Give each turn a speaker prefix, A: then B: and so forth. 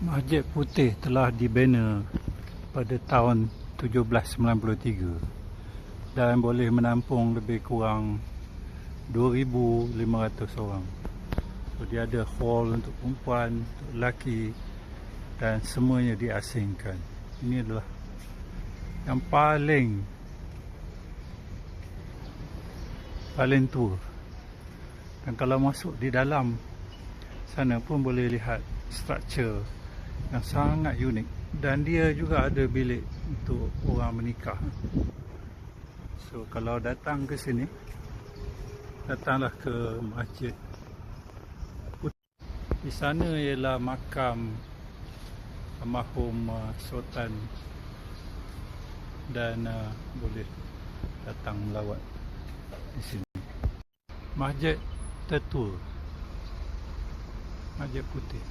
A: Masjid Putih telah dibina pada tahun 1793 dan boleh menampung lebih kurang 2,500 orang. So, dia ada hall untuk perempuan, untuk lelaki dan semuanya diasingkan. Ini adalah yang paling tua. Dan kalau masuk di dalam sana pun boleh lihat struktur yang sangat unik, dan dia juga ada bilik untuk orang menikah. So kalau datang ke sini, datanglah ke Masjid Putih. Di sana ialah makam almarhum Sultan, dan boleh datang melawat di sini. Masjid tertua, Masjid Putih.